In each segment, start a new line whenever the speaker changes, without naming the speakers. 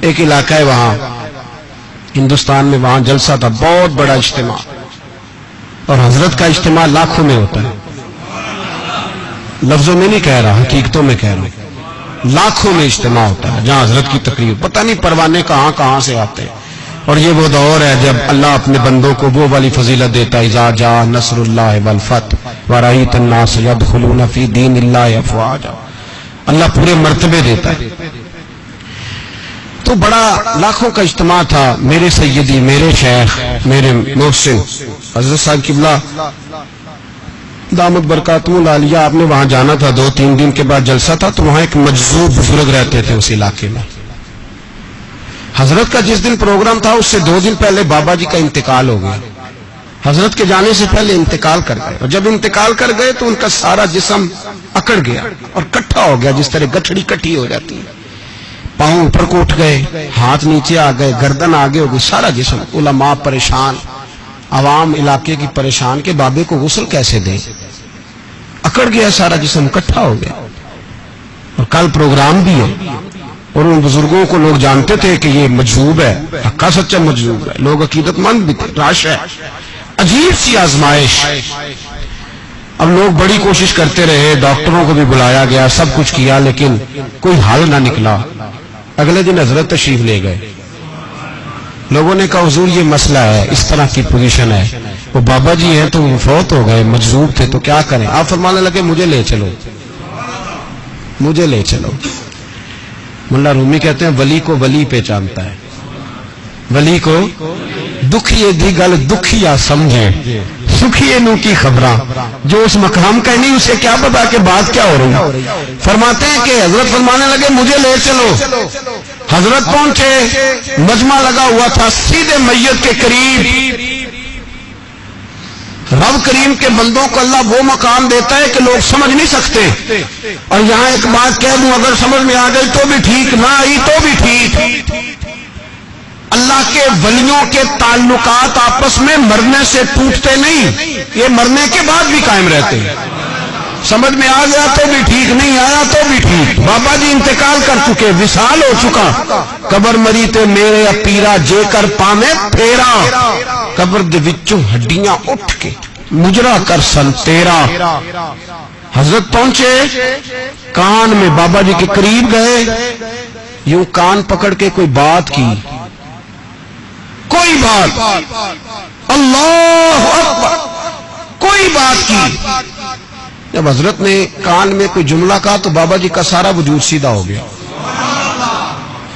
ایک علاقہ ہے وہاں ہندوستان میں، وہاں جلسہ تھا، بہت بڑا اجتماع، اور حضرت کا اجتماع لاکھوں میں ہوتا ہے، لفظوں میں نہیں کہہ رہا، حقیقتوں میں کہہ رہا ہوں، لاکھوں میں اجتماع ہوتا ہے جہاں حضرت کی تقریر، پتہ نہیں پروانے کہاں کہاں سے آتے ہیں۔ اور یہ وہ دور ہے جب اللہ اپنے بندوں کو وہ والی فضیلت دیتا ہے، اذا جاء نصر اللہ والفتح ورأیت الناس یدخلون فی دین اللہ افواجا، اللہ پورے مرتبے دیتا ہے۔ تو بڑا لاکھوں کا اجتماع تھا، میرے سیدی، میرے شیخ، میرے محسن حضرت صاحب قبلہ دامت برکاتہم العالیہ، آپ نے وہاں جانا تھا، 2-3 دن کے بعد جلسہ تھا، تو وہاں ایک مجذوب بزرگ رہتے تھے اس علاقے میں۔ حضرت کا جس دن پروگرام تھا اس سے 2 دن پہلے بابا جی کا انتقال ہو گیا، حضرت کے جانے سے پہلے انتقال کر گئے، اور جب انتقال کر گئے تو ان کا سارا جسم اکڑ گیا اور کٹھا ہو گیا، جس طرح گٹھڑی کٹھی ہو جاتی ہے، پاؤں اوپر کو اٹھ گئے، ہاتھ نیچے آ گئے، گردن آگے ہو گئی، سارا جسم، علماء پریشان، عوام علاقے کی پریشان کہ بابے کو غسل کیسے دیں، اکڑ گیا سارا جسم، اکٹھا ہو گیا، اور کل پروگرام بھی ہے، اور ان بزرگوں کو لوگ جانتے تھے کہ یہ مجذوب ہے، حقا سچا مجذوب ہے، لوگ عقیدت مند بھی تھے، راش ہے، عجیب سی آزمائش۔ اب لوگ بڑی کوشش کرتے رہے، ڈاکٹروں کو بھی بلایا گیا، سب کچھ کیا، لیکن کوئی حل نہ نکلا۔ اگلے دن حضرت تشریف لے گئے، لوگوں نے کہا حضور یہ مسئلہ ہے، اس طرح کی پوزیشن ہے، وہ بابا جی ہیں تو وہ فوت ہو گئے، مجذوب تھے، تو کیا کریں؟ آپ فرمانے لگے مجھے لے چلو، مجھے لے چلو۔ ملا رومی کہتے ہیں ولی کو ولی پہچانتا ہے، ولی کو دکھیے دی گل دکھیا سمجھے، سکھیے نو کی خبراں، جو اس مقام کا نہیں اسے کیا پتا کہ بات کیا ہو رہی۔ فرماتے ہیں کہ حضرت فرمانے لگے مجھے لے چلو، حضرت پہنچے، مجمع لگا ہوا تھا سیدھے میت کے قریب۔ رب کریم کے بندوں کو اللہ وہ مقام دیتا ہے کہ لوگ سمجھ نہیں سکتے، اور یہاں ایک بات کہہ دوں، اگر سمجھ میں آ گئی تو بھی ٹھیک، نہ آئی تو بھی ٹھیک۔ اللہ کے ولیوں کے تعلقات آپس میں مرنے سے ٹوٹتے نہیں، یہ مرنے کے بعد بھی قائم رہتے ہیں۔ سمجھ میں آ گیا تو بھی ٹھیک، نہیں آیا تو بھی ٹھیک۔ بابا جی انتقال کر چکے، وصال ہو چکا، قبر مری تے میرے پیرا جے کر پاویں پھیرا، قبر دے وچوں ہڈیاں اٹھ کے مجرا کر سن تیرا۔ حضرت پہنچے، کان میں بابا جی کے قریب گئے، یوں کان پکڑ کے کوئی بات کی، کوئی بات، اللہ اکبر، کوئی بات کی۔ جب حضرت نے کان میں کوئی جملہ کہا تو بابا جی کا سارا وجود سیدھا ہو گیا،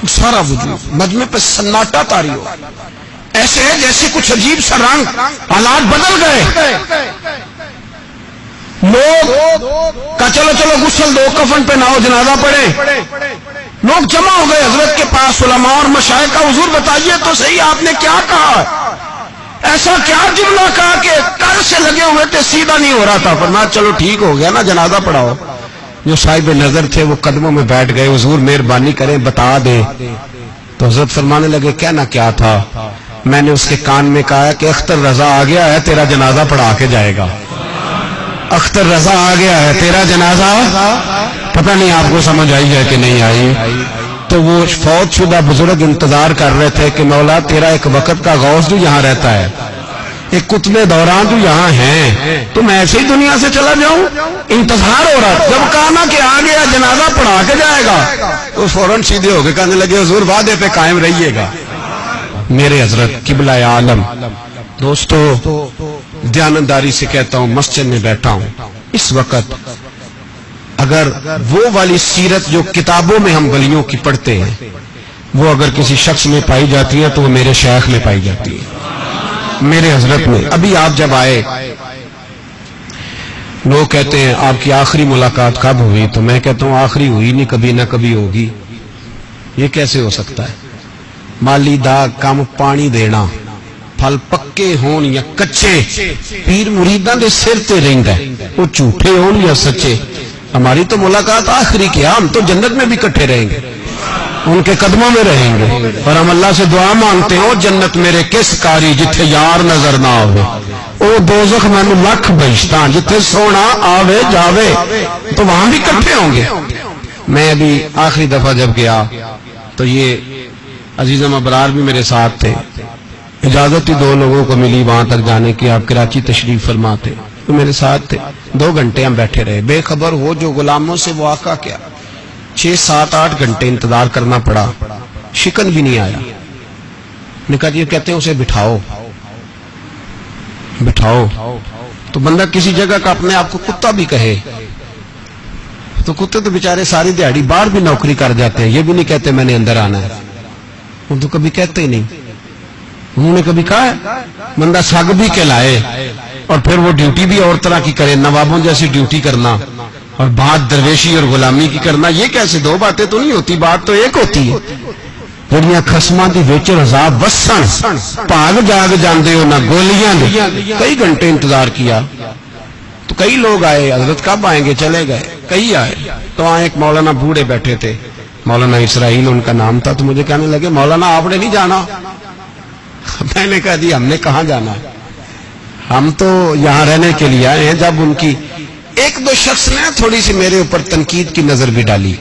سارا وجود، مجمع پہ سناٹا طاری ہو، ایسے ہے جیسے کچھ عجیب سا رنگ، حالات بدل گئے۔ لوگ کہا چلو چلو غسل دو، کفن پہ ناؤ، جنازہ پڑھے۔ لوگ جمع ہو گئے حضرت کے پاس، علماء اور مشائخ کا، حضور بتائیے تو صحیح آپ نے کیا کہا، ایسا کیا جملہ کہا کہ کل سے لگے ہوئے تھے سیدھا نہیں ہو رہا تھا۔ فرمایا چلو ٹھیک ہو گیا نا، جنازہ پڑھاؤ۔ جو صاحب نظر تھے وہ قدموں میں بیٹھ گئے، حضور مہربانی کریں بتا دیں۔ تو حضرت فرمانے لگے کہنا کیا تھا؟ میں نے اس کے کان میں کہا کہ اختر رضا آ گیا ہے، تیرا جنازہ پڑھا کے جائے گا۔ اختر رضا آ گیا ہے، تیرا جنازہ، پتہ نہیں آپ کو سمجھ آئی ہے کہ نہیں آئی۔ تو وہ فوت شدہ بزرگ انتظار کر رہے تھے کہ مولا تیرا ایک وقت کا غوث جو یہاں رہتا ہے، ایک قطب دوران جو یہاں ہیں، تو میں ایسے ہی دنیا سے چلا جاؤں؟ انتظار ہو رہا۔ جب کہا نا کہ آ گیا جنازہ پڑھا کے جائے گا، تو فوراً سیدھے ہو کے کہنے لگے حضور وعدے پہ قائم رہیے گا۔ میرے حضرت قبلہ عالم، دوستو دیانتداری سے کہتا ہوں، مسجد میں بیٹھا ہوں اس وقت، اگر وہ والی سیرت جو کتابوں میں ہم ولیوں کی پڑھتے ہیں وہ اگر کسی شخص میں پائی جاتی ہے تو وہ میرے شیخ میں پائی جاتی ہے، میرے حضرت میں۔ ابھی آپ جب آئے، لوگ کہتے ہیں آپ کی آخری ملاقات کب ہوئی، تو میں کہتا ہوں آخری ہوئی نہیں، کبھی نہ کبھی ہوگی۔ یہ کیسے ہو سکتا ہے؟ مالی دا کام پانی دینا، پھل پکے ہون یا کچے، پیر مریداں دے سر تے رہندا ہے، وہ جھوٹے ہون یا سچے۔ ہماری تو ملاقات آخری کیا، ہم تو جنت میں بھی کٹھے رہیں گے، ان کے قدموں میں رہیں گے، اور ہم اللہ سے دعا مانگتے ہیں، او جنت میرے کس کاری جتھے یار نظر نہ آوے، او دوزخ مینوں لکھ بہشتاں جتھے سونا آوے جاوے، تو وہاں بھی کٹھے ہوں گے۔ میں ابھی آخری دفعہ جب گیا تو یہ عزیزم ابرار بھی میرے ساتھ تھے. اجازت ہی 2 لوگوں کو ملی وہاں تک جانے کی. آپ کراچی تشریف فرما تھے تو میرے ساتھ تھے. 2 گھنٹے ہم بیٹھے رہے بے خبر ہو جو غلاموں سے وہ آقا کیا. 6 7 8 گھنٹے انتظار کرنا پڑا. شکن بھی نہیں آیا. نے کہا جی کہتے ہیں اسے بٹھاؤ بٹھاؤ. تو بندہ کسی جگہ کا اپنے آپ کو کتا بھی کہے تو کتے تو بیچارے ساری دیہڑی باہر بھی نوکری کر جاتے ہیں. یہ بھی نہیں کہتے میں نے اندر آنا ہے. وہ تو کبھی کہتے ہی نہیں. انہوں نے کبھی کہا ہے بندہ سگ بھی کہلائے اور پھر وہ ڈیوٹی بھی اور طرح کی کرے, نوابوں جیسی ڈیوٹی کرنا اور بات درویشی اور غلامی کی کرنا. یہ کیسے 2 باتیں تو نہیں ہوتی, بات تو ایک ہوتی ہے. جڑیاں خسماں دی وچ عذاب وسن بھاگ جاگ جاندے ہو نہ گولیاں دے. کئی گھنٹے انتظار کیا تو کئی لوگ آئے. حضرت کب آئیں گے, چلے گئے. کئی آئے تو وہاں ایک مولانا بوڑھے بیٹھے تھے, مولانا اسرائیل ان کا نام تھا. تو مجھے کہنے لگے مولانا آپ نے نہیں جانا. میں نے کہا جی ہم نے کہاں جانا, ہم تو یہاں رہنے کے لیے آئے ہیں. جب ان کی 1-2 شخص نے تھوڑی سی میرے اوپر تنقید کی نظر بھی ڈالی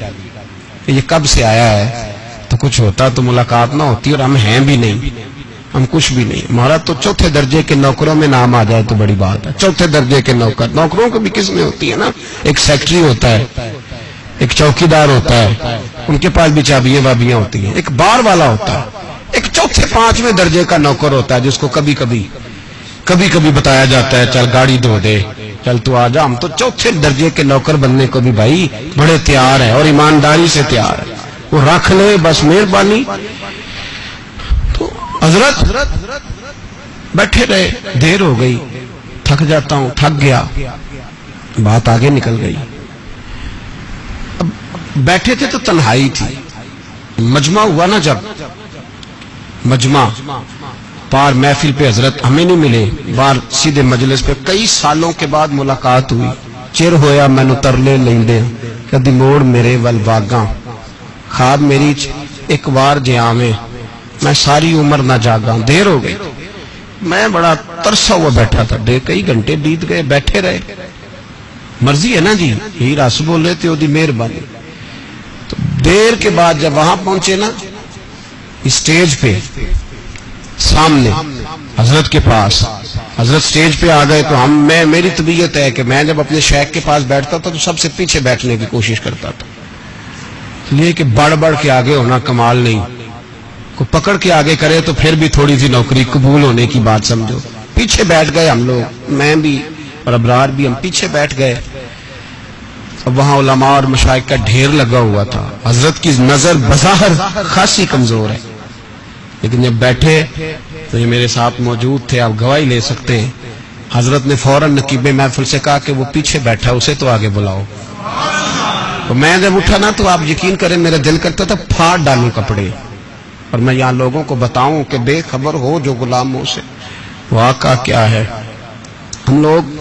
کہ یہ کب سے آیا ہے, تو کچھ ہوتا تو ملاقات نہ ہوتی. اور ہم ہیں بھی نہیں, ہم کچھ بھی نہیں. ہمارا تو 4تھے درجے کے نوکروں میں نام آ جائے تو بڑی بات ہے. 4تھے درجے کے نوکر, نوکروں کو بھی کس میں ہوتی ہے نا, ایک سیکٹری ہوتا ہے, ایک چوکیدار ہوتا ہے, ان کے پاس بھی چابیاں وابیاں ہوتی ہیں, ایک بار والا ہوتا ہے, ایک 4تھے 5ویں درجے کا نوکر ہوتا ہے جس کو کبھی کبھی بتایا جاتا ہے چل گاڑی دھو دے, چل تو آ جا. ہم تو 4تھے درجے کے نوکر بننے کو بھی بھائی بڑے تیار ہیں اور ایمانداری سے تیار ہے. وہ رکھ لے بس مہربانی. تو حضرت بیٹھے رہے, دیر ہو گئی, تھک جاتا ہوں, تھک گیا, بات آگے نکل گئی. اب بیٹھے تھے تو تنہائی تھی. مجمع ہوا نا, جب مجمع پار محفل پہ حضرت ہمیں نہیں ملے, بار سیدھے مجلس پہ کئی سالوں کے بعد ملاقات ہوئی. چر ہویا مینو ترلے لیندے کدی موڑ میرے ول واگاں, خواب میری ایک وار جیاں میں ساری عمر نہ جاگاں. دیر ہو گئی, میں بڑا ترسا ہوا بیٹھا تھا. کئی گھنٹے بیت گئے, بیٹھے رہے. مرضی ہے نا جی, یہی رس بول رہے تھے وہ دی مہربانی. تو دیر کے بعد جب وہاں پہنچے نا اسٹیج پہ سامنے حضرت کے پاس, حضرت سٹیج پہ آ گئے تو میری طبیعت ہے کہ میں جب اپنے شیخ کے پاس بیٹھتا تھا تو سب سے پیچھے بیٹھنے کی کوشش کرتا تھا, اس لیے کہ بڑھ کے آگے ہونا کمال نہیں. کو پکڑ کے آگے کرے تو پھر بھی تھوڑی سی نوکری قبول ہونے کی بات سمجھو. پیچھے بیٹھ گئے ہم لوگ, میں بھی اور ابرار بھی, ہم پیچھے بیٹھ گئے. اب وہاں علماء اور مشائخ کا ڈھیر لگا ہوا تھا. حضرت کی نظر بظاہر خاصی کمزور ہے, لیکن جب بیٹھے تو یہ میرے ساتھ موجود تھے, آپ گواہی لے سکتے ہیں. حضرت نے فوراً نقیب محفل سے کہا کہ وہ پیچھے بیٹھا اسے تو آگے بلاؤ. تو میں جب اٹھا نا تو آپ یقین کریں میرا دل کرتا تھا پھاڑ ڈالوں کپڑے اور میں یہاں لوگوں کو بتاؤں کہ بے خبر ہو جو غلاموں سے واقعہ کیا ہے. ہم لوگ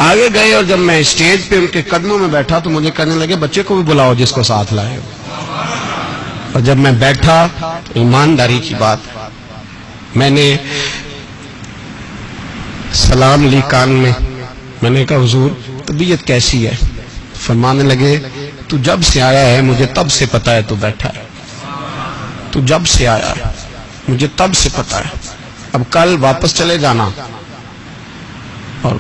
آگے گئے اور جب میں اسٹیج پہ ان کے قدموں میں بیٹھا تو مجھے کہنے لگے بچے کو بھی بلاؤ جس کو ساتھ لائے ہو. اور جب میں بیٹھا ایمانداری کی بات, میں نے سلام لی کان میں نے کہا حضور طبیعت کیسی ہے. فرمانے لگے تو جب سے آیا ہے مجھے تب سے پتا ہے تو بیٹھا ہے, تو جب سے آیا ہے مجھے تب سے پتا ہے. اب کل واپس چلے جانا اور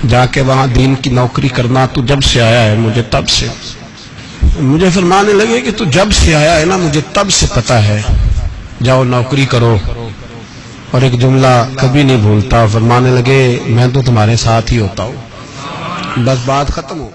جا کے وہاں دین کی نوکری کرنا. تو جب سے آیا ہے مجھے تب سے. مجھے فرمانے لگے کہ تو جب سے آیا ہے نا مجھے تب سے پتا ہے, جاؤ نوکری کرو. اور ایک جملہ کبھی نہیں بھولتا, فرمانے لگے میں تو تمہارے ساتھ ہی ہوتا ہوں. بس بات ختم ہو.